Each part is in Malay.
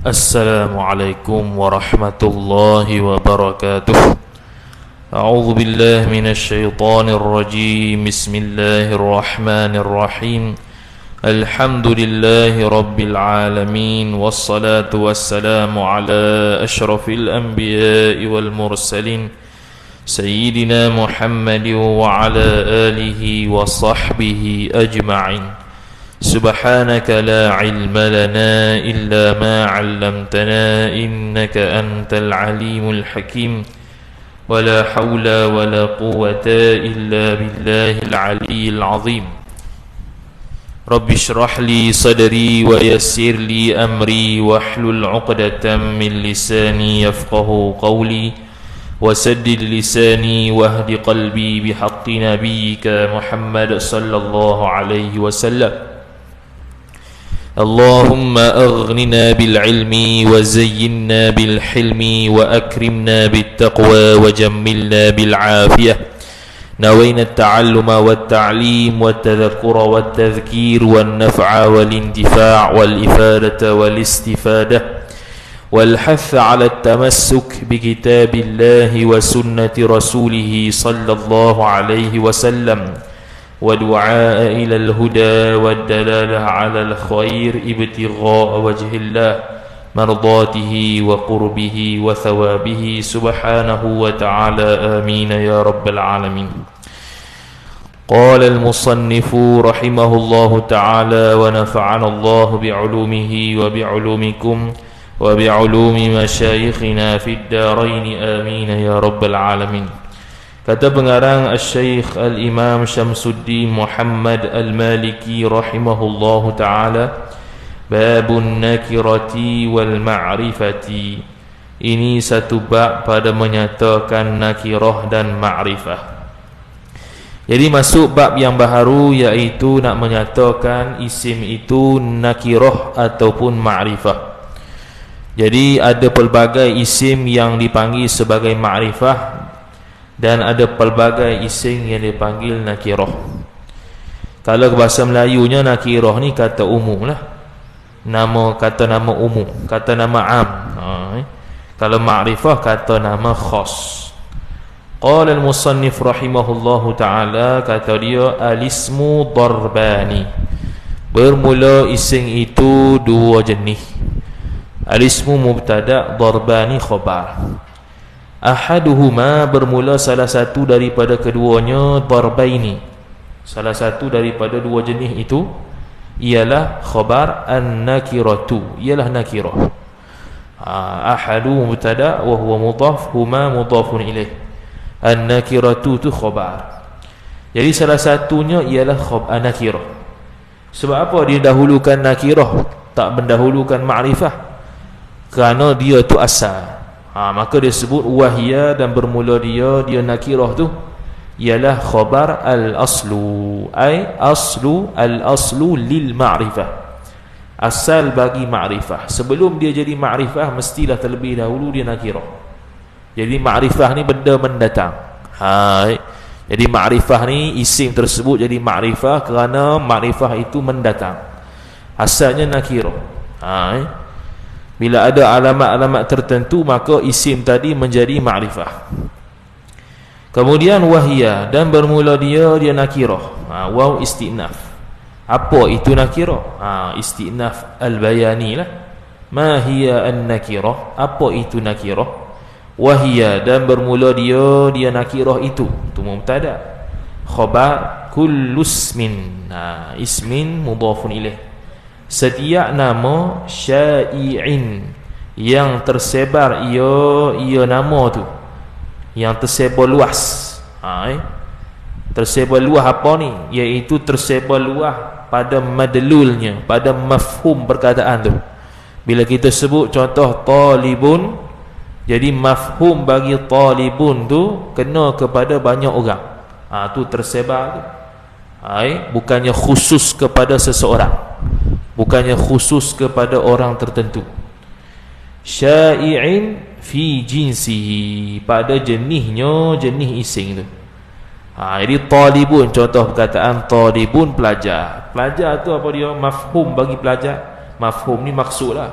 Assalamualaikum warahmatullahi wabarakatuh. A'udzu billahi minasy syaithanir rajim. Bismillahirrahmanirrahim. Alhamdulillahi rabbil alamin wassalatu wassalamu ala asyrafil anbiya'i wal mursalin sayyidina Muhammadin wa ala alihi wa sahbihi ajma'in. Subhanaka la ilma lana illa ma 'allamtana innaka antal alimul hakim. Wala hawla wala quwwata illa billahil aliyyil azim. Rabbi shrah li sadri wa yassir li amri wahlul 'uqdatam min lisani yafqahu qawli wasaddid lisani wahdi qalbi bihaqqi nabiyyika Muhammad sallallahu alaihi wasallam. اللهم أغننا بالعلم وزينا بالحلم وأكرمنا بالتقوى وجملنا بالعافية. نوينا التعلم والتعليم والتذكر والتذكير والنفع والانتفاع والإفادة والاستفادة والحث على التمسك بكتاب الله وسنة رسوله صلى الله عليه وسلم ودعاء إلى الهدى والدلالة على الخير ابتغاء وجه الله مرضاته وقربه وثوابه سبحانه وتعالى آمين يا رب العالمين. قال المصنف رحمه الله تعالى ونفعنا الله بعلومه وبعلومكم وبعلوم مشايخنا في الدارين آمين يا رب العالمين. Kata pengarang Al-Syeikh Al-Imam Syamsuddin Muhammad Al-Maliki rahimahullahu ta'ala, Babun nakirati wal ma'rifati. Ini satu bab pada menyatakan nakirah dan ma'rifah. Jadi masuk bab yang baharu, iaitu nak menyatakan isim itu nakirah ataupun ma'rifah. Jadi ada pelbagai isim yang dipanggil sebagai ma'rifah dan ada pelbagai isim yang dipanggil nakirah. Kalau bahasa Melayunya nakirah ni kata umum lah, kata nama umum, kata nama am. Kalau ma'rifah kata nama khas. Qala al-musannif rahimahullahu ta'ala, kata dia al-ismu darbani. Bermula isim itu dua jenis. Al-ismu mubtada', darbani khabar. Ahaduhuma, bermula salah satu daripada keduanya, darbaini, salah satu daripada dua jenis itu ialah khabar an-nakiratu, ialah nakirah. Ahadu mubtada wa huwa mudhaf, huma mudhafun ilaih. An-nakiratu tu khabar. Jadi salah satunya ialah khabar nakirah. Sebab apa dia dahulukan nakirah, tak mendahulukan ma'rifah? Kerana dia tu asal. Maka dia sebut wahia, dan bermula dia nakirah tu ialah khabar al-aslu, ay aslu, al-aslu lil ma'rifah, asal bagi ma'rifah. Sebelum dia jadi ma'rifah, mestilah terlebih dahulu dia nakirah. Jadi ma'rifah ni benda mendatang. Jadi ma'rifah ni, isim tersebut jadi ma'rifah kerana ma'rifah itu mendatang. Asalnya nakirah. Bila ada alamat-alamat tertentu, maka isim tadi menjadi ma'rifah. Kemudian wahia, dan bermula dia nakirah. Waw istinaf. Apa itu nakirah? Istinaf al-bayani lah. Ma hiya an-nakirah? Apa itu nakirah? Wahia, dan bermula dia nakirah itu mubtada, khabar kullu ismin. Ismin mudhafun ilaih. Setiap nama syai'in yang tersebar, ia nama tu yang tersebar luas. Tersebar luas apa ni? Iaitu tersebar luas pada madlulnya, pada mafhum perkataan tu. Bila kita sebut contoh talibun, jadi mafhum bagi talibun tu kena kepada banyak orang. Tu tersebar tu. Bukannya khusus kepada seseorang, bukannya khusus kepada orang tertentu. Syai'in fi jinsihi, pada jenisnya, jenis isim tu. Jadi talibun, contoh perkataan talibun, pelajar. Pelajar tu apa dia? Mafhum bagi pelajar. Mafhum ni maksud lah.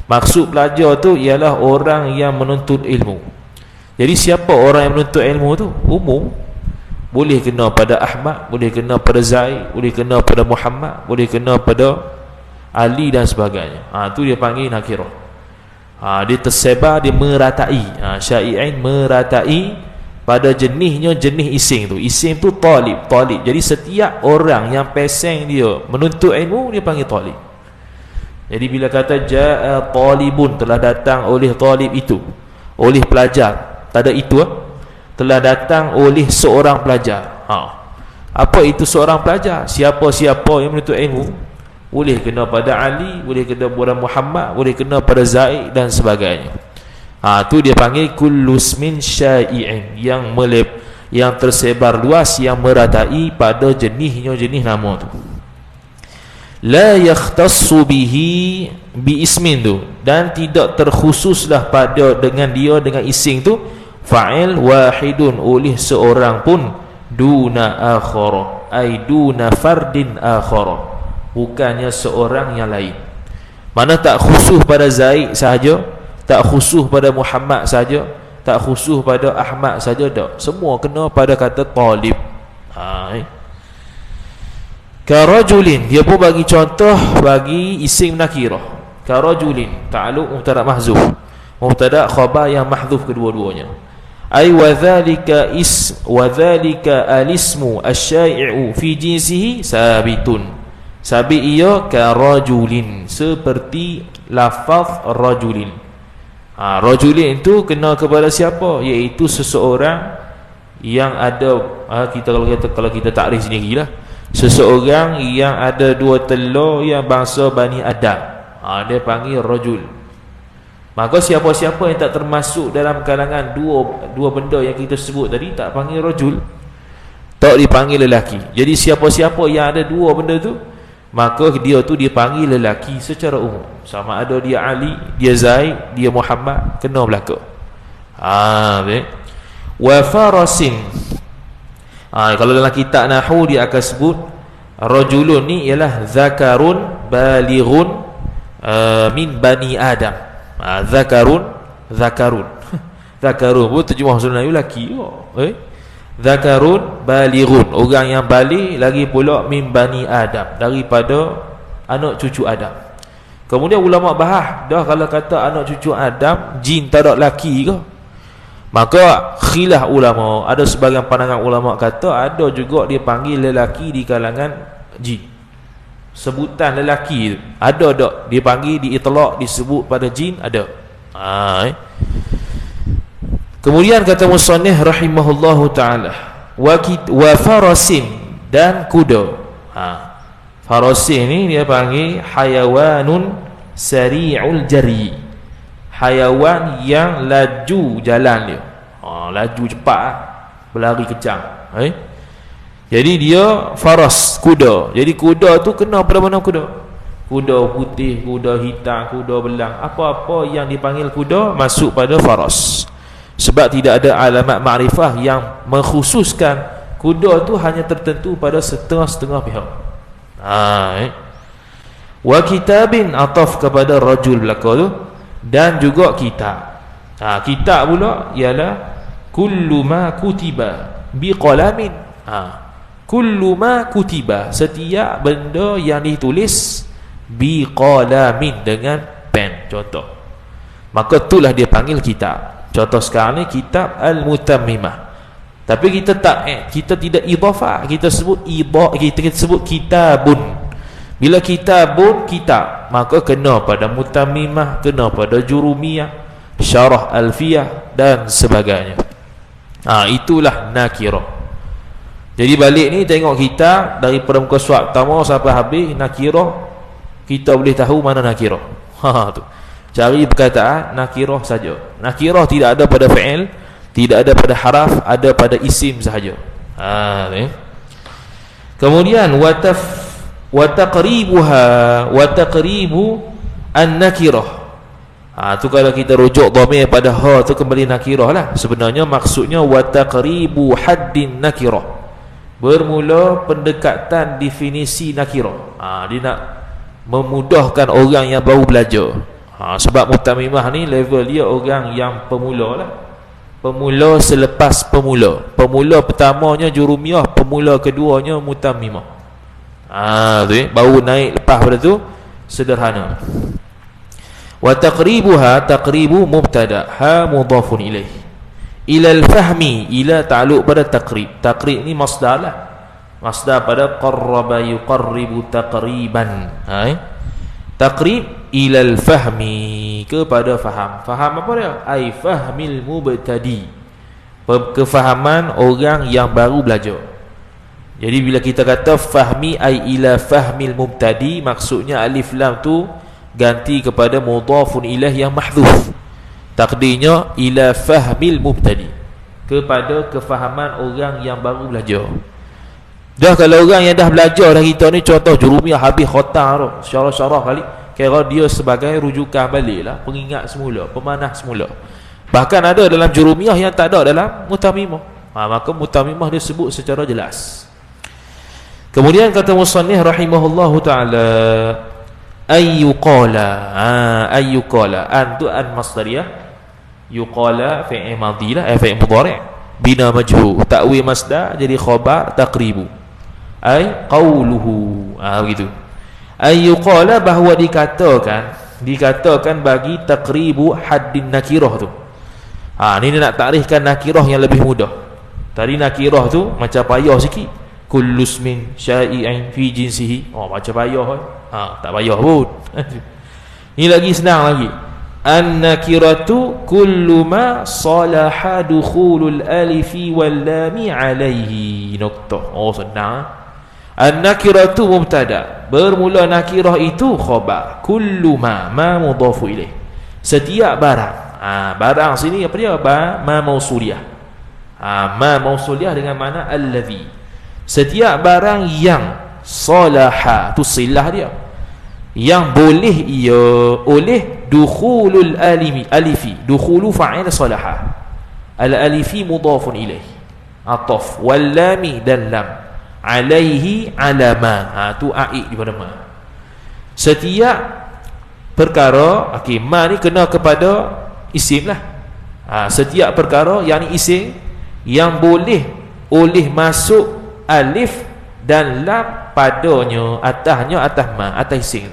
Maksud pelajar tu ialah orang yang menuntut ilmu. Jadi siapa orang yang menuntut ilmu tu? Umum. Boleh kena pada Ahmad, boleh kena pada Zaid, boleh kena pada Muhammad, boleh kena pada Ali dan sebagainya. Tu dia panggil nakirah. Dia tersebar, dia meratai. Syai'in meratai pada jenisnya, jenis ising tu. Ising tu talib. Jadi setiap orang yang peseng dia menuntut ilmu, dia panggil talib. Jadi bila kata ja'a talibun, telah datang oleh talib itu, oleh pelajar, tak ada itu telah datang oleh seorang pelajar. Apa itu seorang pelajar? Siapa-siapa yang menuntut ilmu, boleh kena pada Ali, boleh kena pada Muhammad, boleh kena pada Zaid dan sebagainya. Tu dia panggil kullusmin syai'in, yang tersebar luas, yang meratai pada jenisnya, jenis nama tu. La yakhtassu bihi bi ismin tu, dan tidak terkhususlah pada dengan dia, dengan ising tu, fa'il wahidun, oleh seorang pun, duna akhara, ay duna fardin akhara, bukannya seorang yang lain. Mana tak khusus pada Zaid sahaja, tak khusus pada Muhammad saja, tak khusus pada Ahmad saja, tak, semua kena pada kata talib. Karajulin, dia pun bagi contoh bagi isim nakirah. Karajulin, ta'alluq mubtada mahzuf, mubtada khabar yang mahzuf kedua-duanya. Ai wadzalika alismu asyai'u fi jinsihi sabitun, sabit ia karajulin, seperti lafaz rajulin. Rajulin itu kena kepada siapa? Iaitu seseorang yang ada, kalau kita takrif sendirilah, seseorang yang ada dua telur yang bangsa Bani Adam, dia panggil rajul. Maka siapa-siapa yang tak termasuk dalam kalangan dua benda yang kita sebut tadi, tak panggil rajul, tak dipanggil lelaki. Jadi siapa-siapa yang ada dua benda tu, maka dia tu dipanggil lelaki secara umum. Sama ada dia Ali, dia Zaid, dia Muhammad, kena belaka. Wa farasin, kalau dalam kitab Nahwu dia akan sebut rajulun ni ialah zakarun balighun min bani Adam. Zakarun zakarun pun terjemah bahasa Melayu lelaki. Zakarun balighun, orang yang balik, lagi pula min bani Adam, daripada anak cucu Adam. Kemudian ulama bahas dah, kalau kata anak cucu Adam, jin tak ada lelaki ke? Maka khilaf ulama, ada sebahagian pandangan ulama kata ada juga dia panggil lelaki di kalangan jin. Sebutan lelaki ada tak dia panggil, diitlaq, disebut pada jin, ada. Kemudian kata musannif rahimahullahu taala, wa farasin, dan kuda. Farasin ni dia panggil hayawanun sari'ul jari, hayawan yang laju jalan dia. Laju cepat, berlari kencang. Jadi dia faras, kuda. Jadi kuda tu kena pada mana kuda? Kuda putih, kuda hitam, kuda belang, apa-apa yang dipanggil kuda masuk pada faras. Sebab tidak ada alamat ma'rifah yang mengkhususkan kuda tu hanya tertentu pada setengah-setengah pihak. Wa kitabin, ataf kepada rajul belaka tu, dan juga kitab. Kitab pula ialah kullu ma kutiba biqalamin. Kullu ma kutiba, setiap benda yang ditulis biqalamin, dengan pen, contoh. Maka itulah dia panggil kitab. Contoh sekarang ni kitab Al-Mutammimah. Tapi kita tidak idhafah, kita sebut kita sebut kitabun. Bila kitabun, kitab, maka kena pada Mutammimah, kena pada Jurumiyah, Syarah Alfiyah dan sebagainya. Itulah nakirah. Jadi balik ni tengok kitab daripada muka surat pertama sampai habis, nakirah, kita boleh tahu mana nakirah. Tu. Cari perkataan nakirah saja. Nakirah tidak ada pada fi'il, tidak ada pada haraf, ada pada isim sahaja. Kemudian wa taqribu an-nakirah. Tu kalau kita rujuk dhamir pada ha tu kembali nakirah lah. Sebenarnya maksudnya wa taqribu haddin nakirah. Bermula pendekatan definisi nakirah. Dia nak memudahkan orang yang baru belajar. Sebab mutammimah ni level dia orang yang pemula lah. Pemula selepas pemula. Pemula pertamanya jurumiyah, pemula keduanya mutammimah. Tu baru naik lepas pada tu sederhana. Wa taqribuha, taqribu mubtada, ha mudhafun ilaih. Ila al-fahmi, ila ta'alluq pada taqrib. Taqrib ni masdar lah. Masdar pada qarraba yuqarribu taqriban. Taqrib ila al-fahmi, kepada faham. Faham apa dia? Ai fahmil mubtadi, kefahaman orang yang baru belajar. Jadi bila kita kata fahmi ai ila fahmil mubtadi, maksudnya alif lam tu ganti kepada mudhafun ilaih yang mahdhuf. Takdirnya ila fahmil mubtadi, kepada kefahaman orang yang baru belajar. Dah kalau orang yang dah belajar dah kita ni, contoh jurumiyah habis khatam tu, syarah-syarah kali, kira dia sebagai rujukan balik lah, pengingat semula, pemanah semula. Bahkan ada dalam jurumiyah yang tak ada dalam mutammimah. Maka mutammimah dia sebut secara jelas. Kemudian kata musannif rahimahullahu ta'ala, ayyuqala. Ayyuqala, an tu an masdariyah, yuqala fi'il madhi lah, fi'il mudhari' bina majhul, ta'wi masdar jadi khabar taqribu, ay qawluhu. Begitu. Ayyuqala, bahawa dikatakan bagi taqribu haddin nakirah tu. Ni dia nak takrifkan nakirah yang lebih mudah. Tadi nakirah tu macam payah sikit, kullu ismin syai'in fi jinsihi. Macam payah tak payah pun. Ni lagi senang lagi. An-nakiratu kullu ma salaha dukhulul alifi wal lami alaihi. Nuktah. Senang. An-nakiratu mubtada, bermula nakirah itu khabar. Kullu ma mudhafu ilaih, setiap barang. Barang sini apa dia? Ma mausuliyah. Ma mausuliyah dengan makna allazi. Setiap barang yang salaha, tu silah dia, yang boleh ia oleh dukhulul alifi. Dukhulu fa'il salaha, al-alifi mudhafun ilaih, ataf, wal lami dan lam, alaihi alama. Tu aid daripada ma. Setiap perkara, ma ni kena kepada isim lah. Setiap perkara yang ni isim, yang boleh oleh masuk alif dan lam padanya, atasnya atas ma, atas isim.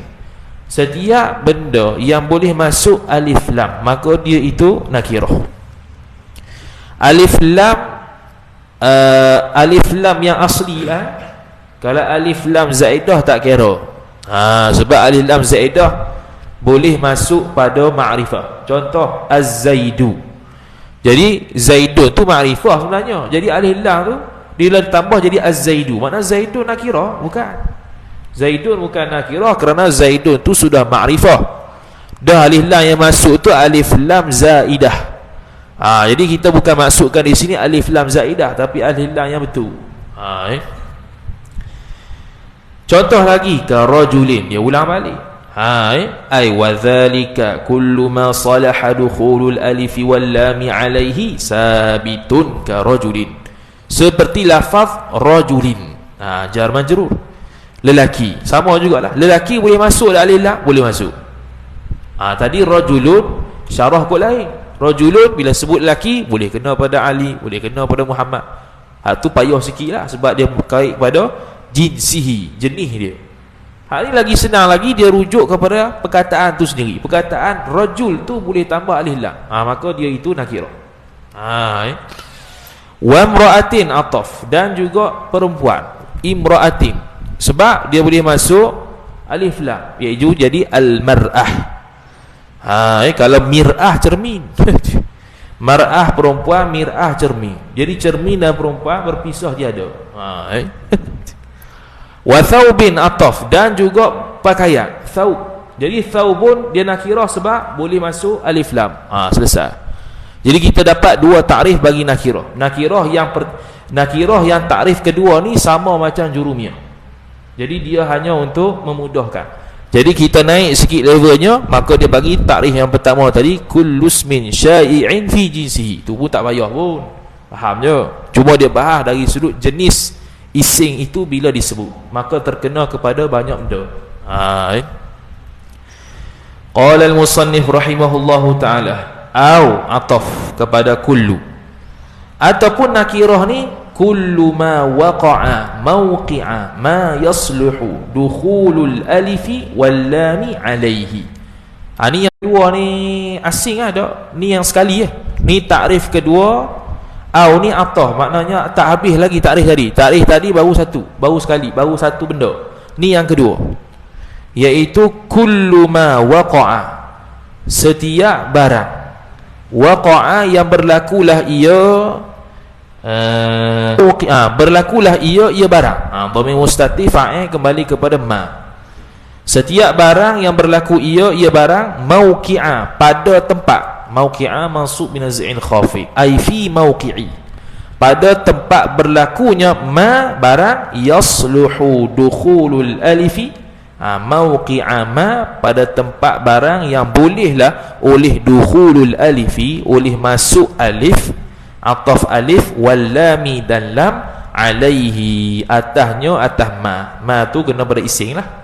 Setiap benda yang boleh masuk alif lam, maka dia itu nakirah. Alif lam yang asli lah. Kalau alif lam zaidah tak kira. Sebab alif lam zaidah boleh masuk pada ma'rifah. Contoh az-zaidu. Jadi zaidun tu ma'rifah sebenarnya. Jadi alif lam tu dia tambah jadi az-zaidu. Makna zaidun nakirah? Bukan. Zaidun bukan nakirah kerana zaidun tu sudah ma'rifah. Dah alif lam yang masuk tu alif lam zaidah. Jadi kita bukan masukkan di sini alif lam zaidah, tapi alif lam yang betul. Contoh lagi, ka rajulin, dia ulang balik. Ay wa dzalika kullu ma salaha dukhulul alif wal lam alaihi sabitun ka rajulin. Seperti lafaz rajulin, jar majrur, lelaki. Sama jugalah, lelaki boleh masuk alif lam, boleh masuk. Tadi rajulun syarah kot lain. Rajulun bila sebut lelaki boleh kena pada Ali, boleh kena pada Muhammad. Tu payah sikit lah, sebab dia berkait pada jinsihi, jenis dia. Ini lagi senang lagi, dia rujuk kepada perkataan tu sendiri. Perkataan rajul tu boleh tambah alif lam, maka dia itu nakirah. Wa imra'atin ataf, dan juga perempuan, imra'atin, sebab dia boleh masuk alif lam, iaitu jadi al-mar'ah. Kalau mir'ah cermin, mar'ah perempuan, mir'ah cermin. Jadi cermin dan perempuan berpisah tiada. Wa thawbin ataf, dan juga pakaian, thawb. Jadi thawbun dia nakirah sebab boleh masuk alif lam. Selesai. Jadi kita dapat dua takrif bagi nakirah. Nakirah yang takrif kedua ni sama macam jurumiyah. Jadi dia hanya untuk memudahkan. Jadi kita naik sikit levelnya, maka dia bagi takrif yang pertama tadi, kullusmin syai'in fi jinsihi. Tu pun tak payah pun, faham je. Cuma dia bahas dari sudut jenis isim itu bila disebut, maka terkena kepada banyak benda. Qala al-musannif rahimahullahu ta'ala, au ataf kepada kullu, ataupun nakirah ni kullu ma waqa'a mawqi'a ma yasluhu dukhulul alifi wal lami alaihi. Ni yang kedua ni asing ada, ni yang sekali ni takrif kedua. Au ni ataf, maknanya tak habis lagi takrif tadi. Takrif tadi baru satu, baru sekali, baru satu benda. Ni yang kedua, iaitu kullu ma waqa'a, setiap barang, waqa'a yang berlakulah ia berlakulah ia barang. Dhamir mustatir fa'il kembali kepada ma. Setiap barang yang berlaku ia barang, mauqi'a, pada tempat. Mauqi'a mansub min az'in khafi, ai fi mauqi'i, pada tempat berlakunya ma barang, yasluhu dukhulul alifi, mauqi'a ma, pada tempat barang yang bolehlah oleh dukhulul alifi, oleh masuk alif, ataf alif, wal lami dan lam, alaihi, atasnya atas ma tu kena pada ising lah.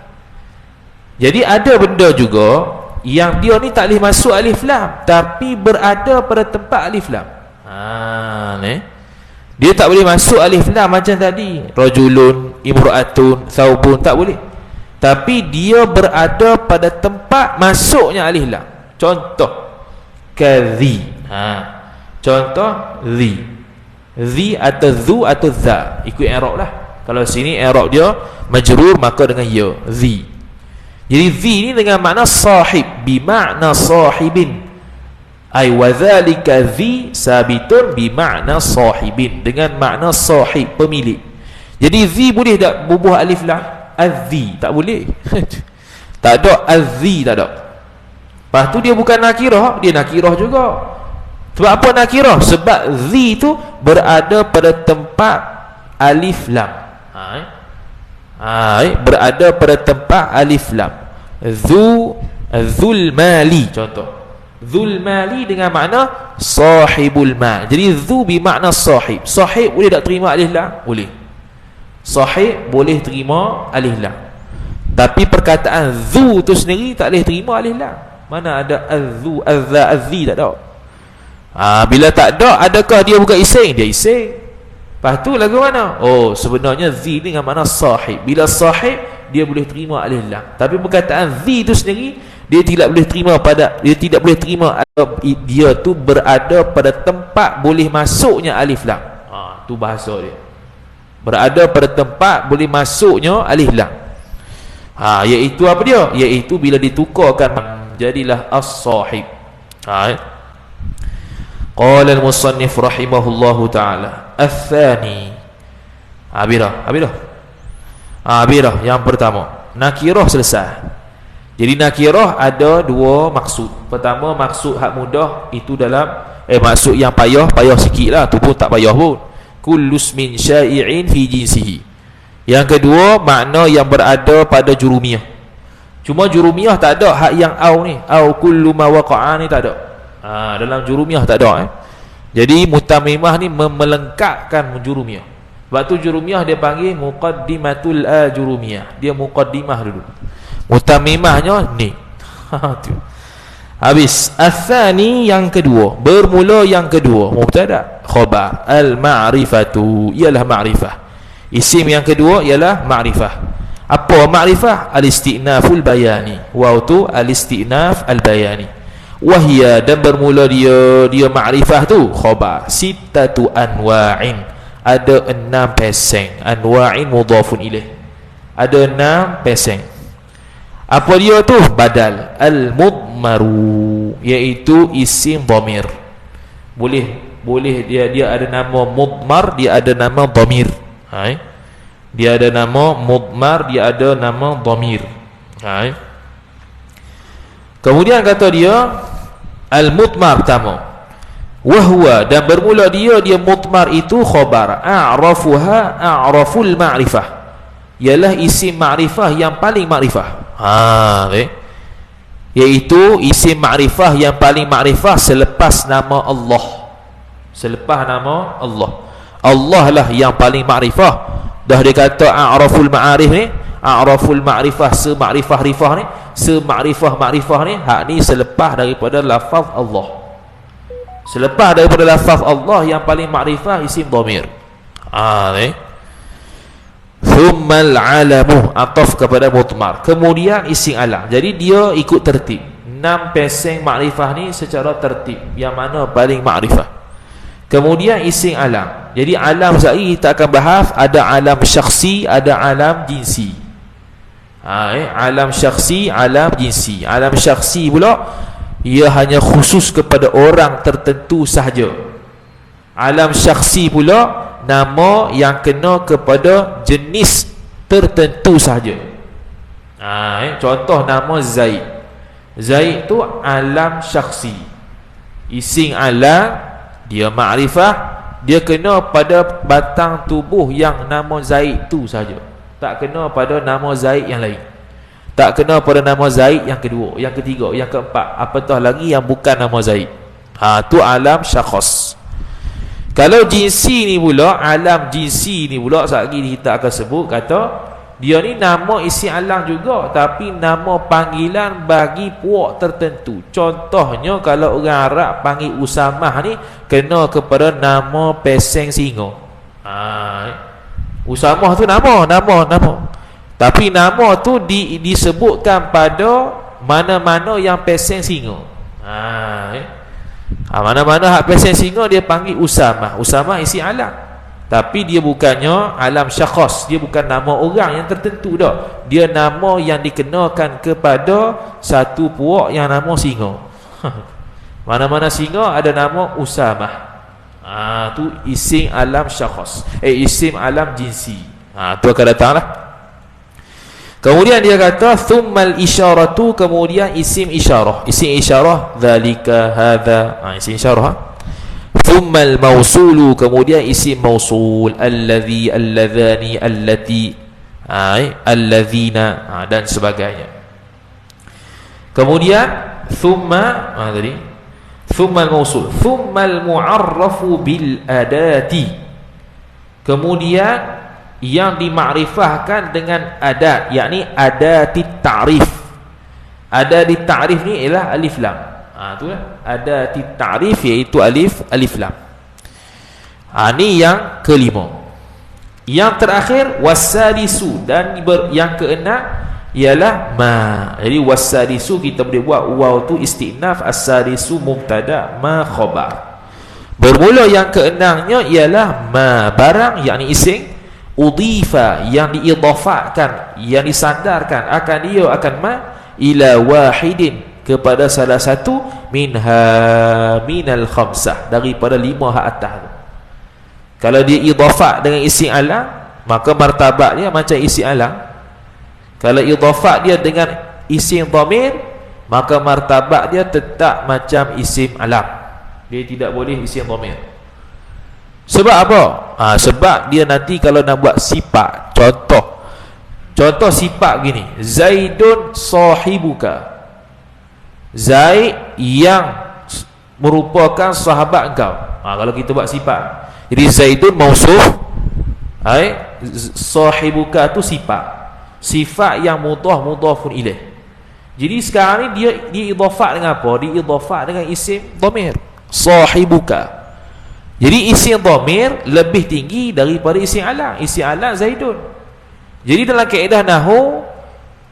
Jadi ada benda juga yang dia ni tak boleh masuk alif lam, tapi berada pada tempat alif lam. Ni dia tak boleh masuk alif lam macam tadi, rajulun, imra'atun, thawbun, tak boleh. Tapi dia berada pada tempat masuknya alif lam. Contoh kadhi, contoh zi atau zu atau za, ikut i'rab lah. Kalau sini i'rab dia majrur, maka dengan ya, zi. Jadi zi ni dengan makna sahib, bimakna sahibin, ay wadzalika zi sabitun bimakna sahibin, dengan makna sahib, pemilik. Jadi zi boleh tak bubuh alif lam? Az-zi tak boleh. Tak ada az-zi, tak ada. Lepas tu dia bukan nakirah, dia nakirah juga. Sebab apa nakirah? Sebab zi tu berada pada tempat alif lam. Berada pada tempat alif lam. Zul mali, contoh zul mali dengan makna sahibul mal. Jadi zu bermakna sahib. Sahib boleh tak terima alif lam? Boleh. Sahib boleh terima alif lam, tapi perkataan zu tu sendiri tak boleh terima alif lam. Mana ada az-zu, az-za, az-zi, tak ada. Bila tak ada, adakah dia bukan ising? Dia ising. Lepas tu lagu mana? Oh, sebenarnya zi dengan makna sahib. Bila sahib, dia boleh terima alif lam, tapi perkataan zi tu sendiri dia tidak boleh terima dia tu berada pada tempat boleh masuknya alif lam. Tu bahasa dia, berada pada tempat boleh masuknya alif lam. Iaitu apa dia? Iaitu bila ditukarkan jadilah as-sahib. Qala al-musannif rahimahullahu ta'ala, ats-tsani, Abirah yang pertama, nakirah selesai. Jadi nakirah ada dua maksud. Pertama, maksud hak mudah, itu dalam maksud yang payah sikit lah, tu pun tak payah pun, kullus min syai'in fi jinsihi. Yang kedua, makna yang berada pada jurumiyah. Cuma jurumiyah tak ada hak yang au ni, au kullu ma waqa'a ni tak ada. Dalam jurumiyah tak ada. Jadi mutammimah ni melengkapkan jurumiyah. Sebab tu jurumiyah dia panggil muqaddimatul ajurumiyah. Dia muqaddimah dulu. Mutammimahnya ni. Habis. Ats-tsani yang kedua, bermula yang kedua, mubtada, khabar, al-ma'rifatu, ialah ma'rifah. Isim yang kedua ialah ma'rifah. Apa ma'rifah? Al-istinaful bayani. Waw tu al-istinaf al-bayani. Wahia, dan bermula dia ma'rifah tu khabar, sittatu anwa'in, ada 6 peseng. Anwa'in mudhafun ilaih, ada 6 peseng. Apa dia tu? Badal al-mudmaru, iaitu isim dhamir. Boleh dia ada nama mudmar, dia ada nama dhamir. Dia ada nama mudmar, dia ada nama dhamir. Kemudian kata dia al-mudmar pertama, wahwa, dan bermula dia mudmar itu khabar, a'rafuha a'raful ma'rifah, ialah isim ma'rifah yang paling ma'rifah. Iaitu isim ma'rifah yang paling ma'rifah selepas nama Allah. Selepas nama Allah, Allah lah yang paling ma'rifah. Dah dia kata a'raful ma'arif ni, a'raful ma'rifah, se-ma'rifah-rifah ni, se-ma'rifah-ma'rifah ni, hak ni selepas daripada lafaz Allah. Selepas daripada lafaz Allah yang paling ma'rifah isim dhamir. Ni thummal alamu, ataf kepada mutmar, kemudian isim alam. Jadi dia ikut tertib. 6 peseng ma'rifah ni secara tertib, yang mana paling ma'rifah. Kemudian isim alam. Jadi alam sekali kita akan bahas, ada alam syakhsi, ada alam jinsi. Alam syakhsi, alam jinsi. Alam syakhsi pula ia hanya khusus kepada orang tertentu sahaja. Alam syakhsi pula nama yang kena kepada jenis tertentu sahaja. Contoh nama Zaid. Zaid tu alam syakhsi. Isim alam dia makrifah, dia kena pada batang tubuh yang nama Zaid tu saja. Tak kena pada nama Zaid yang lain. Tak kena pada nama Zaid yang kedua, yang ketiga, yang keempat, apatah lagi yang bukan nama Zaid. Tu alam syakhs. Kalau jinsi ni pula, alam jinsi ni pula sekejap lagi kita akan sebut, kata dia ni nama isi alam juga, tapi nama panggilan bagi puak tertentu. Contohnya kalau orang Arab panggil Usamah ni, kena kepada nama peseng singa. Usamah tu nama. Tapi nama tu disebutkan pada mana-mana yang peseng singa. Mana-mana hak peseng singa dia panggil Usamah. Usamah isi alam. Tapi dia bukannya alam syakhs, dia bukan nama orang yang tertentu dah. Dia nama yang dikenakan kepada satu puak yang nama singa. Mana-mana singa ada nama Usamah. Tu isim alam syakhs. Isim alam jinsi. Tu akan datanglah. Kemudian dia kata thummal isyaratu, kemudian isim isyarah. Isim isyarah dzalika hadza. Isim isyarah. Thummal mausulu, kemudian isim mausul, alladhi, alladhani, allati, alladhina, dan sebagainya. Kemudian thummal mausul, thummal mu'arrafu bil adati, kemudian yang dimakrifahkan dengan adat, yakni adatit ta'rif. Adatit ta'rif ni ialah alif lam. Itulah adatit ta'rif, iaitu alif lam. Ni yang kelima. Yang terakhir wasadisu, dan yang keenam ialah ma. Jadi wasadisu kita boleh buat waw tu istinaf, as-sadisu mubtada, ma khabar. Bermula yang keenamnya ialah ma, barang yakni isim udhifa, yang diidhafatkan, yang disandarkan akan dia akan ma ila wahidin, kepada salah satu minal khamsah, daripada 5 hak atas tu. Kalau dia idhafat dengan isim alam, maka martabat dia macam isim alam. Kalau idhafat dia dengan isim dhamir, maka martabat dia tetap macam isim alam. Dia tidak boleh isim dhamir. Sebab apa? Sebab dia nanti kalau nak buat sifat, contoh sifat gini, Zaidun sahibuka, Zaid yang merupakan sahabat engkau. Kalau kita buat sifat, jadi Zaidun mausuf, sahibuka tu sifat yang mudhafun ilaih. Jadi sekarang ni dia idhafat dengan apa? Dia idhafat dengan isim dhamir, sahibuka. Jadi isim dhamir lebih tinggi daripada isim alam. Isim alam Zaidun. Jadi dalam kaedah nahwu,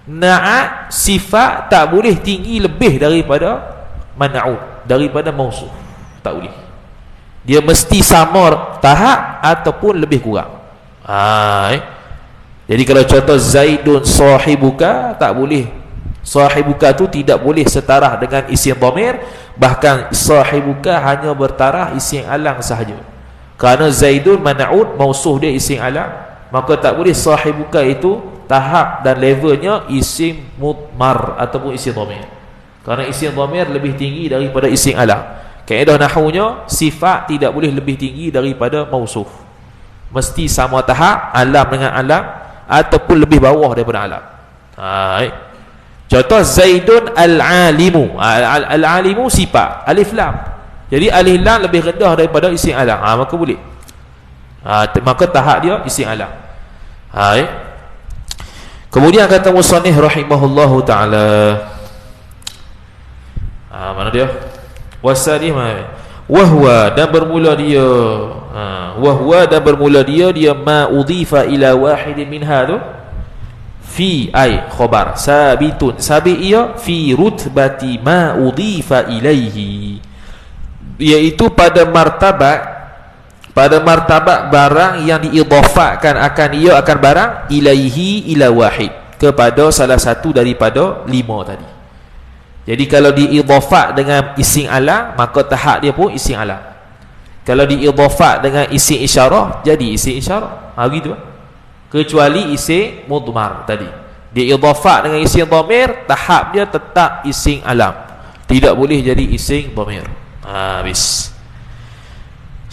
na'at sifat tak boleh tinggi lebih daripada man'ut, daripada mausuf. Tak boleh. Dia mesti sama tahap ataupun lebih kurang. Jadi kalau contoh Zaidun sahibuka, tak boleh. Sahibuka tu tidak boleh setarah dengan isim dhamir, bahkan sahibuka hanya bertaraf isim alam sahaja. Kerana Zaidun man'ut, mausuf dia isim alam, maka tak boleh sahibuka itu tahap dan levelnya isim mudmar ataupun isim dhamir. Kerana isim dhamir lebih tinggi daripada isim alam. Kaedah nahwunya, sifat tidak boleh lebih tinggi daripada mausuf. Mesti sama tahap alam dengan alam, ataupun lebih bawah daripada alam. Contoh Zaidun al-alimu. Al-alimu sifat alif lam. Jadi alif lam lebih rendah daripada isim alam. Maka boleh. Maka tahap dia isim alam. Kemudian kata musannif rahimahullahu taala, mana dia? Wasadi wahwa, dan bermula dia, wahwa, dan bermula dia ma udhifa ila wahidin min hadu fi ay khabar sabitun, sabit ia fi rutbati ma udhifa ilaihi, iaitu pada martabat barang yang diidhafahkan akan ia akan barang ilaihi ila wahid, kepada salah satu daripada 5 tadi. Jadi kalau diidhafah dengan isim alam, maka tahap dia pun isim alam. Kalau diidhafah dengan isim isyarah, jadi isim isyarah. Begitu. Kecuali isim mudmar tadi. Diidhafah dengan isim dhamir, tahap dia tetap isim alam. Tidak boleh jadi isim dhamir. Habis.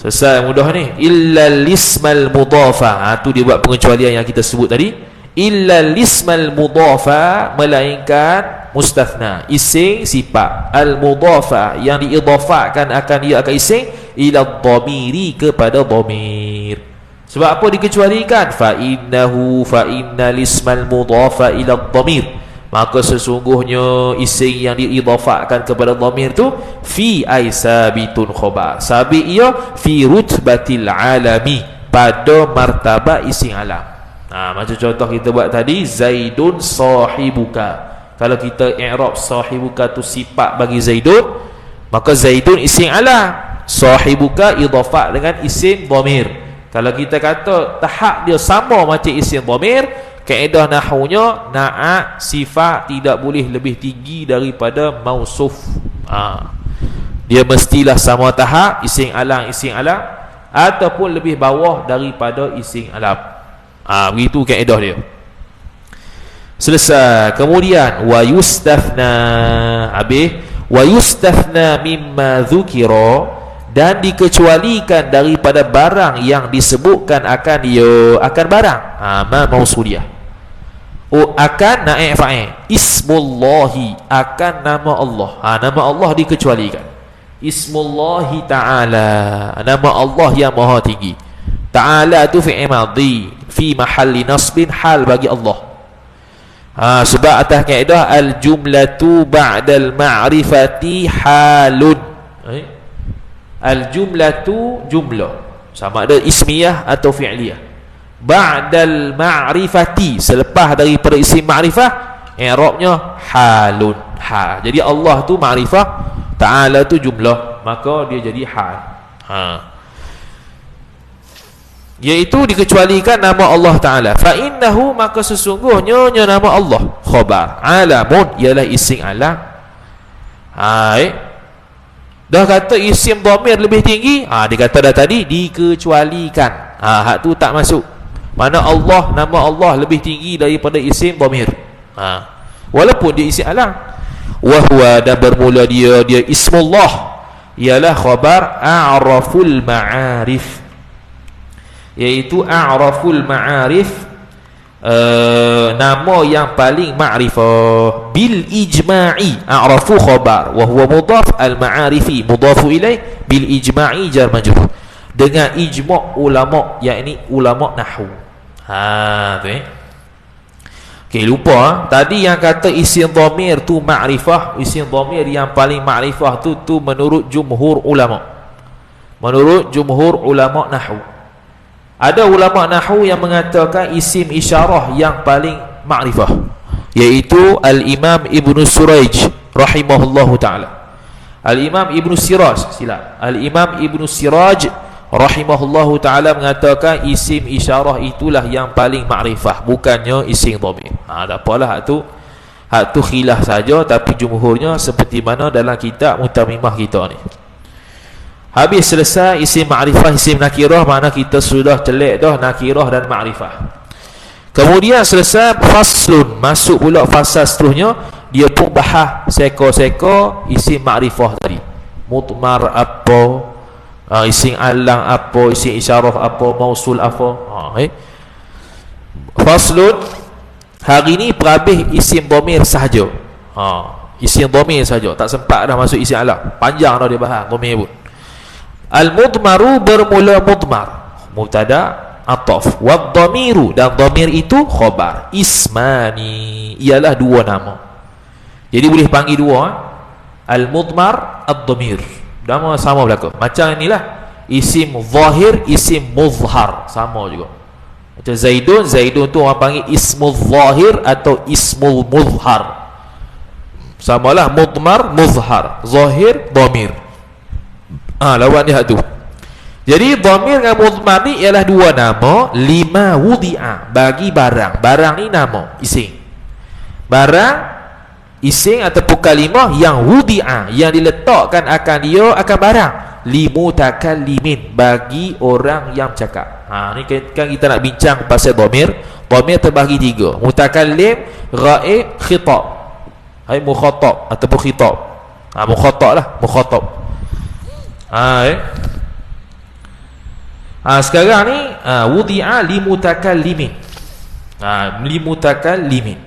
Selesai mudah ni. Illa lismal mudhafa. Tu dia buat pengecualian yang kita sebut tadi. Illa lismal mudhafa, melainkan mustathna, isim sifat al-mudhafa yang diidhafahkan akan dia akan isim ila dhamiri, kepada dhamir. Sebab apa dikecualikan? Fa innal ismal mudhafa ila dhamir, maka sesungguhnya isim yang diidhafahkan kepada dhamir tu fi ay sabitun khabar, sabit ia fi rutbatil alami, pada martabat isim alam. Macam contoh kita buat tadi, Zaidun sahibuka. Kalau kita i'rab sahibuka tu sifat bagi Zaidun, maka Zaidun isim alam, sahibuka idhafah dengan isim dhamir. Kalau kita kata tahap dia sama macam isim dhamir, kaedah nahwunya na'at sifat tidak boleh lebih tinggi daripada mausuf. Dia mestilah sama tahap isim alam ataupun lebih bawah daripada isim alam. Begitu kaedah dia. Selesai. Kemudian wa yustathna, habis wa yustathna mimma dzukira, dan dikecualikan daripada barang yang disebutkan akan dia akan barang ma mausuliyah. Akan naib fa'il, ismullahi, akan nama Allah. Nama Allah dikecualikan. Ismullahi ta'ala, nama Allah yang maha tinggi. Ta'ala tu fi'il madhi fi mahalli nasbin, hal bagi Allah. Sebab atas kaedah al-jumlatu ba'dal ma'rifati halun. Al-jumlatu jumlah, sama ada ismiyah atau fi'liyah. Ba'dal ma'rifati, selepas daripada isim ma'rifah, i'rabnya halun, hal. Jadi Allah tu ma'rifah, ta'ala tu jumlah, maka dia jadi hal. Iaitu dikecualikan nama Allah Ta'ala. Fa'innahu, maka sesungguhnya nama Allah khabar, alamun ialah isim alam. Dah kata isim dhamir lebih tinggi, dia kata dah tadi dikecualikan. Hak tu tak masuk. Mana Allah, nama Allah lebih tinggi daripada isim dhamir. Walaupun dia isim alam. Wahwa, dan bermula dia ismullah ialah khabar a'raful ma'arif, iaitu a'raful ma'arif, nama yang paling ma'rifah. Bil ijma'i, a'rafu khabar wa huwa mudhaf, al ma'arifi mudhafu ilaih, bil ijma'i jar majrur, dengan ijma' ulama, yakni ulama nahwu. Okey, lupa tadi yang kata isim dhamir tu ma'rifah, isim dhamir yang paling ma'rifah tu menurut jumhur ulama, menurut jumhur ulama nahwu. Ada ulama nahwu yang mengatakan isim isyarah yang paling ma'rifah, iaitu al-Imam Ibn Suraj rahimahullahu ta'ala. Al-Imam Ibn Siraj, Al-Imam Ibn Siraj rahimahullahu ta'ala mengatakan isim isyarah itulah yang paling ma'rifah, bukannya isim dhamir. Tak apalah, hak tu khilaf saja, tapi jumhurnya seperti mana dalam kitab Mutamimah kita ni. Habis selesai isim ma'rifah, isim nakirah, mana kita sudah celek dah nakirah dan ma'rifah. Kemudian selesai faslun, masuk pula fasal seterusnya, dia pun bahas seko-seko isim ma'rifah tadi. Mutmar apa, isim alang apa, isim isyarah apa, mausul apa. Faslun, hari ni perhabis isim dhamir sahaja. Isim dhamir sahaja, tak sempat dah masuk isim alang. Panjang dah dia bahas dhamir pun. Al-mudmaru, bermula mudmar, mubtada ataf, wad dhamiru, dan dhamir itu khabar. Ismani, ialah dua nama. Jadi boleh panggil dua, al-mudmar, ad-dhamir. Nama sama berlaku. Macam inilah isim zahir, isim muzhar, sama juga. Macam Zaidun, Zaidun tu orang panggil ismul zahir atau ismul muzhar. Samalah mudmar, muzhar, zahir, dhamir. Lawan dia tu. Jadi dhamir dengan mudmar ni ialah dua nama, lima wudi'a, bagi barang. Barang ni nama, isim. Barang, isim ataupun kalimah yang wudi'a, yang diletakkan akan dia, akan barang. Limutakallimin, bagi orang yang cakap. Ni kan kita nak bincang pasal dhamir. Dhamir terbahagi tiga: mutakallim, ghaib, khitab. Mukhatab ataupun khitab. Mukhatab lah, mukhatab. Sekarang ni wudi'a limutakallimin. Limutakallimin,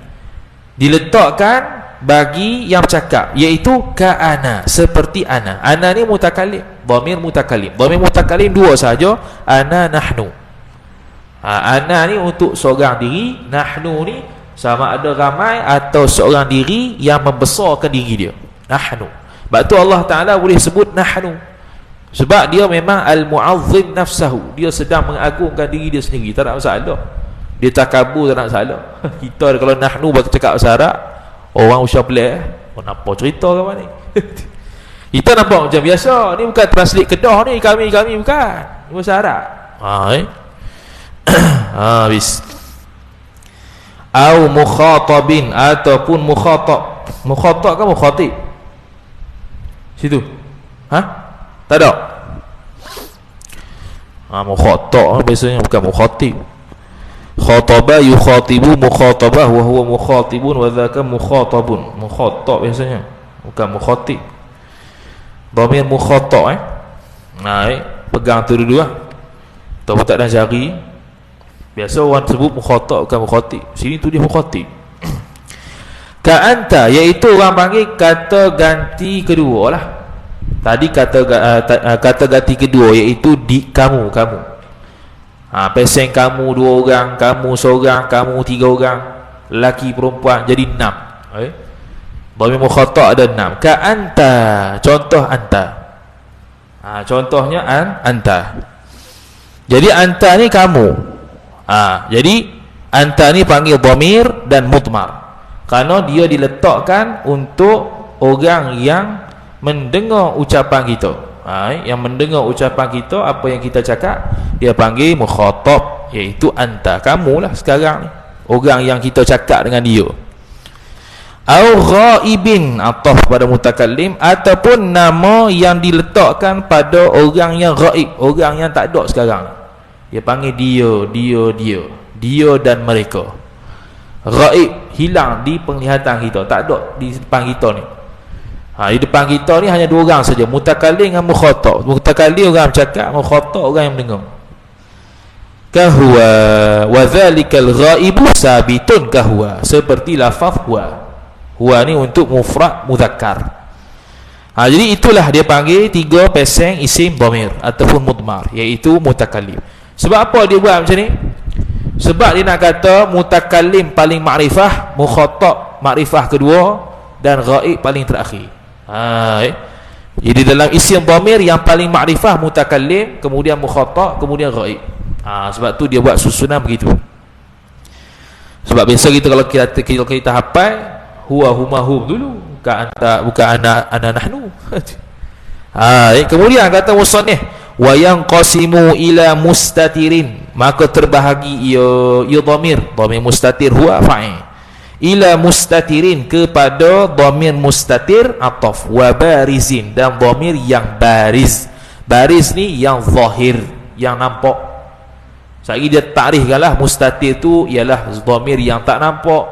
diletakkan bagi yang cakap, iaitu ka'ana, seperti ana. Ana ni mutakallim, dhamir mutakallim. Dhamir mutakallim dua saja, ana, nahnu. Ana ni untuk seorang diri, nahnu ni sama ada ramai atau seorang diri yang membesarkan diri dia. Nahnu. Sebab tu Allah Ta'ala boleh sebut nahnu, sebab dia memang al-mu'azzim nafsahu, dia sedang mengagungkan diri dia sendiri. Tak ada masalah, dia takabur, tak ada masalah. Kita kalau nahnu bagi cakap bahasa Arab, orang usah pelik, nampak cerita ke mana ni? Kita nampak macam biasa. Ni bukan translate Kedah ni, kami bukan. Ni bahasa Arab. Habis. Au mukhatabin, ataupun mukhatab. Mukhatab kan mukhatib? Situ. Tak ada. Mukhatab biasanya bukan mukhatib. Khataba yukhatibu mukhatabah wa huwa mukhatibun wa dzaka mukhatabun. Mukhatab biasanya, bukan mukhatib. Dhamir mukhatab pegang tu dulu lah. Tahu tak dah cari. Biasa orang sebut mukhatab, bukan mukhatib. Sini tu dia mukhatib. Ka anta, iaitu orang panggil kata ganti kedua lah. Tadi kata ganti kedua iaitu di, kamu. Peseng kamu dua orang, kamu seorang, kamu tiga orang, lelaki perempuan, jadi 6. Dhamir mukhatab ada 6. Ka anta, contoh anta. Contohnya anta. Jadi anta ni kamu. Jadi anta ni panggil dhamir dan mudmar, kerana dia diletakkan untuk orang yang mendengar ucapan kita. Yang mendengar ucapan kita, apa yang kita cakap, dia panggil mukhatab, iaitu anta, kamulah sekarang ni, orang yang kita cakap dengan dia. Au ghaibin, atau pada mutakallim, ataupun nama yang diletakkan pada orang yang ghaib, orang yang tak ada sekarang, dia panggil dia dan mereka. Ghaib, hilang di penglihatan kita, tak ada di depan kita ni. Di depan kita ni hanya dua orang saja, mutakallim dengan mukhatab. Mutakallim orang bercakap, mukhatab orang yang mendengar. Kahwa wa dzalikal ghaibu sabitun kahwa, seperti lafaz huwa. Huwa ni untuk mufrad muzakkar. Jadi itulah dia panggil 3 peseng isim dhamir ataupun mudmar, iaitu mutakallim. Sebab apa dia buat macam ni? Sebab dia nak kata mutakallim paling makrifah, mukhatab makrifah kedua, dan ghaib paling terakhir. Jadi dalam isim dhamir yang paling makrifah mutakallim, kemudian mukhatab, kemudian ghaib. Sebab tu dia buat susunan begitu. Sebab biasa kita kalau kita hafal huwa huma hum dulu, bukan ana nahnu. Kemudian kata musannif, wa yanqasimu ila mustatirin, maka terbahagi ia dhamir mustatir huwa fa'il, ila mustatirin, kepada dhamir mustatir ataf, wa barizin, dan dhamir yang bariz. Bariz ni yang zahir, yang nampak. Sekali dia takrifkanlah, mustatir tu ialah dhamir yang tak nampak,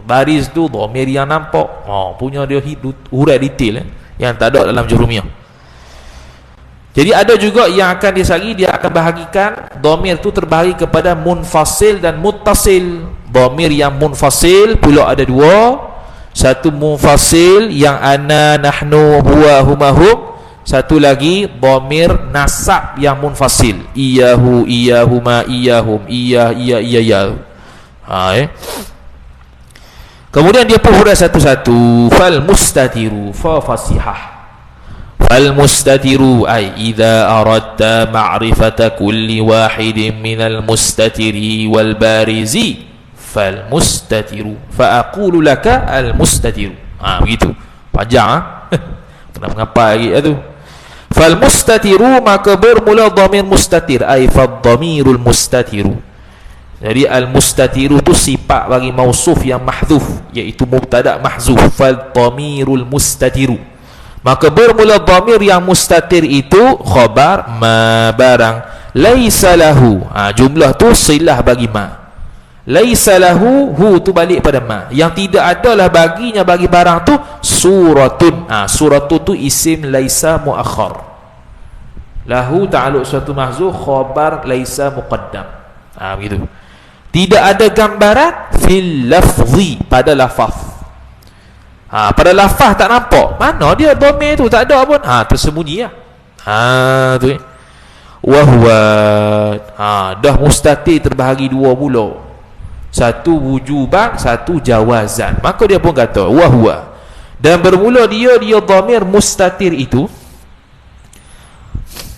bariz tu dhamir yang nampak. Punya dia hurai detail yang tak ada dalam jurumiyah. Jadi ada juga yang akan disari, dia akan bahagikan dhamir tu terbahagi kepada munfasil dan muttasil. Dhamir yang munfasil pula ada 2. Satu munfasil yang ana, nahnu, huwa, huma, hum. Satu lagi dhamir nasab yang munfasil. Iyahu, iyahuma, iyahum, iya. Kemudian dia pun huruf satu-satu. Fal mustatiru, fa fasihah. Fal mustatiru ay idza aradta ma'rifata kulli wahidin minal mustatiri wal barizi fal mustatiru fa aqulu laka al mustatiru. Begitu. Panjang kena mengapa lagi tu. Fal mustatiru, maka bermula dhamir mustatir ay fad dhamirul mustatiru. Jadi al mustatiru tu sifat bagi mausuf yang mahdzuf, iaitu mubtada mahzuf. Fal dhamirul mustatiru, maka bermula dhamir yang mustatir itu khabar ma barang laisa lahu. Jumlah tu silah bagi ma. Laisa lahu, hu tu balik pada ma. Yang tidak adalah baginya bagi barang tu suratun. Suratun tu isim laisa muakhar. Lahu ta'alluq suatu mahzuf, khabar laisa muqaddam. Begitu. Tidak ada gambaran fil lafzi, pada lafaz. Pada lafaz tak nampak. Mana dia dhamir tu? Tak ada pun. Tersembunyi lah. Tu Wahuwa. Dah mustatir terbahagi dua pula. Satu wujuban, satu jawazan. Maka dia pun kata wahuwa. Dan bermula dia dhamir mustatir itu.